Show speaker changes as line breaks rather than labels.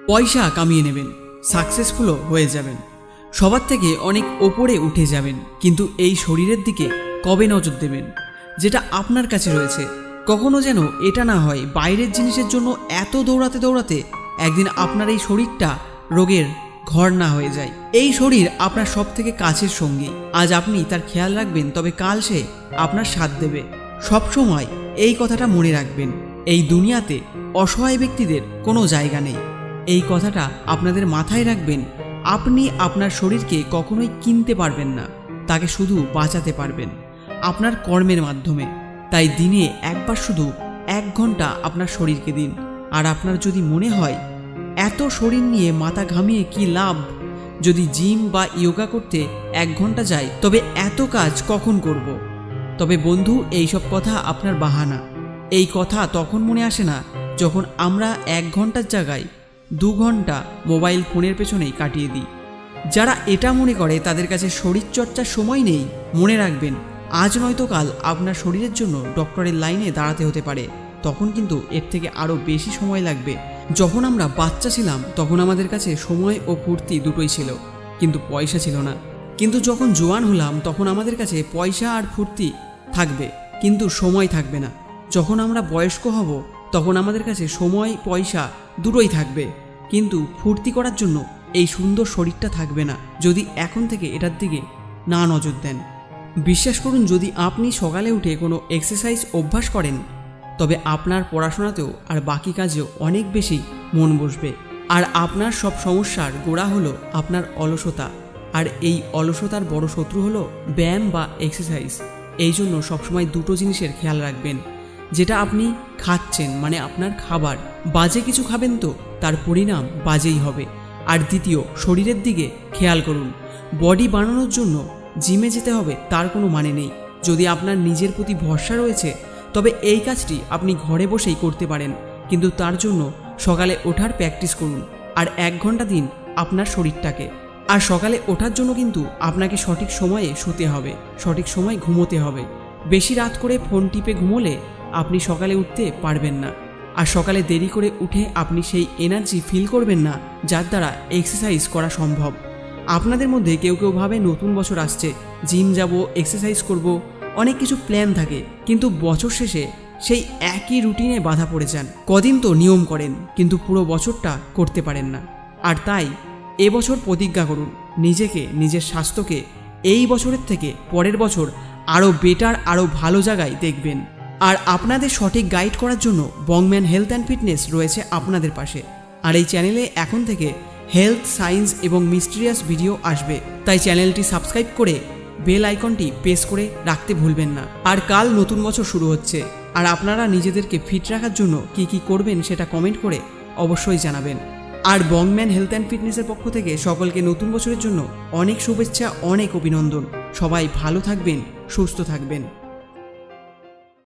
পয়সা কামিয়ে নেবেন, সাকসেসফুলও হয়ে যাবেন, সবার থেকে অনেক ওপরে উঠে যাবেন। কিন্তু এই শরীরের দিকে কবে নজর দেবেন যেটা আপনার কাছে রয়েছে? কখনো যেন এটা না হয় বাইরের জিনিসের জন্য এত দৌড়াতে দৌড়াতে একদিন আপনার এই শরীরটা রোগের ঘর না হয়ে যায়। এই শরীর আপনার সব থেকে কাছের সঙ্গী। আজ আপনি তার খেয়াল রাখবেন, তবে কাল সে আপনার সাথ দেবে। সবসময় এই কথাটা মনে রাখবেন, এই দুনিয়াতে অসহায় ব্যক্তিদের কোনো জায়গা নেই। এই কথাটা আপনাদের মাথায় রাখবেন। আপনি আপনার শরীরকে কখনোই কিনতে পারবেন না, তাকে শুধু বাঁচাতে পারবেন আপনার কর্মের মাধ্যমে। তাই দিনে একবার শুধু 1 ঘন্টা আপনার শরীরকে দিন। আর আপনার যদি মনে হয় এত শরীর নিয়ে মাথা ঘামিয়ে কি লাভ, যদি জিম বা যোগা করতে 1 ঘন্টা যায় তবে এত কাজ কখন করব? তবে বন্ধু, এইসব কথা আপনার বাহানা। এই কথা তখন মনে আসে না যখন আমরা 1 ঘন্টার জায়গায় 2 ঘন্টা মোবাইল ফোনের পেছনেই কাটিয়ে দিই। যারা এটা মনে করে তাদের কাছে শরীরচর্চার সময় নেই, মনে রাখবেন আজ নয়তো কাল আপনার শরীরের জন্য ডক্টরের লাইনে দাঁড়াতে হতে পারে। তখন কিন্তু এর থেকে আরও বেশি সময় লাগবে। যখন আমরা বাচ্চা ছিলাম তখন আমাদের কাছে সময় ও ফুর্তি দুটোই ছিল, কিন্তু পয়সা ছিল না। কিন্তু যখন জোয়ান হলাম তখন আমাদের কাছে পয়সা আর ফুর্তি থাকবে, কিন্তু সময় থাকবে না। যখন আমরা বয়স্ক হব তখন আমাদের কাছে সময় পয়সা দুটোই থাকবে, কিন্তু ফুর্তি করার জন্য এই সুন্দর শরীরটা থাকবে না, যদি এখন থেকে এটার দিকে না নজর দেন। বিশ্বাস করুন, যদি আপনি সকালে উঠে কোনো এক্সারসাইজ অভ্যাস করেন তবে আপনার পড়াশোনাতেও আর বাকি কাজেও অনেক বেশি মন বসবে। আর আপনার সব সমস্যার গোড়া হলো আপনার অলসতা, আর এই অলসতার বড় শত্রু হলো ব্যায়াম বা এক্সারসাইজ। এই জন্য সবসময় দুটো জিনিসের খেয়াল রাখবেন। যেটা আপনি খাচ্ছেন, মানে আপনার খাবার, বাজে কিছু খাবেন তো তার পরিণাম বাজেই হবে। আর দ্বিতীয়, শরীরের দিকে খেয়াল করুন। বডি বানানোর জন্য জিমে যেতে হবে তার কোনো মানে নেই। যদি আপনার নিজের প্রতি ভরসা রয়েছে তবে এই কাজটি আপনি ঘরে বসেই করতে পারেন, কিন্তু তার জন্য সকালে ওঠার প্র্যাকটিস করুন আর 1 ঘন্টা দিন আপনার শরীরটাকে। আর সকালে ওঠার জন্য কিন্তু আপনাকে সঠিক সময়ে শুতে হবে, সঠিক সময় ঘুমোতে হবে। বেশি রাত করে ফোন টিপে ঘুমোলে আপনি সকালে উঠতে পারবেন না, আর সকালে দেরি করে উঠে আপনি সেই এনার্জি ফিল করবেন না যার দ্বারা এক্সারসাইজ করা সম্ভব। আপনাদের মধ্যে কেউ কেউ ভাবে নতুন বছর আসছে, জিম যাব, এক্সারসাইজ করব, অনেক কিছু প্ল্যান থাকে, কিন্তু বছর শেষে সেই একই রুটিনে বাধা পড়ে যান। কদিন তো নিয়ম করেন কিন্তু পুরো বছরটা করতে পারেন না। আর তাই এবছর প্রতিজ্ঞা করুন, নিজেকে, নিজের স্বাস্থ্যকে এই বছরের থেকে পরের বছর আরও বেটার, আরও ভালো জায়গায় দেখবেন। আর আপনাদের সঠিক গাইড করার জন্য বংম্যান হেলথ অ্যান্ড ফিটনেস রয়েছে আপনাদের পাশে। আর এই চ্যানেলে এখন থেকে হেলথ, সায়েন্স এবং মিস্টিরিয়াস ভিডিও আসবে, তাই চ্যানেলটি সাবস্ক্রাইব করে বেল আইকনটি প্রেস করে রাখতে ভুলবেন না। আর কাল নতুন বছর শুরু হচ্ছে, আর আপনারা নিজেদেরকে ফিট রাখার জন্য কি কি করবেন সেটা কমেন্ট করে অবশ্যই জানাবেন। আর বংম্যান হেলথ অ্যান্ড ফিটনেসের পক্ষ থেকে সকলকে নতুন বছরের জন্য অনেক শুভেচ্ছা, অনেক অভিনন্দন। সবাই ভালো থাকবেন, সুস্থ থাকবেন।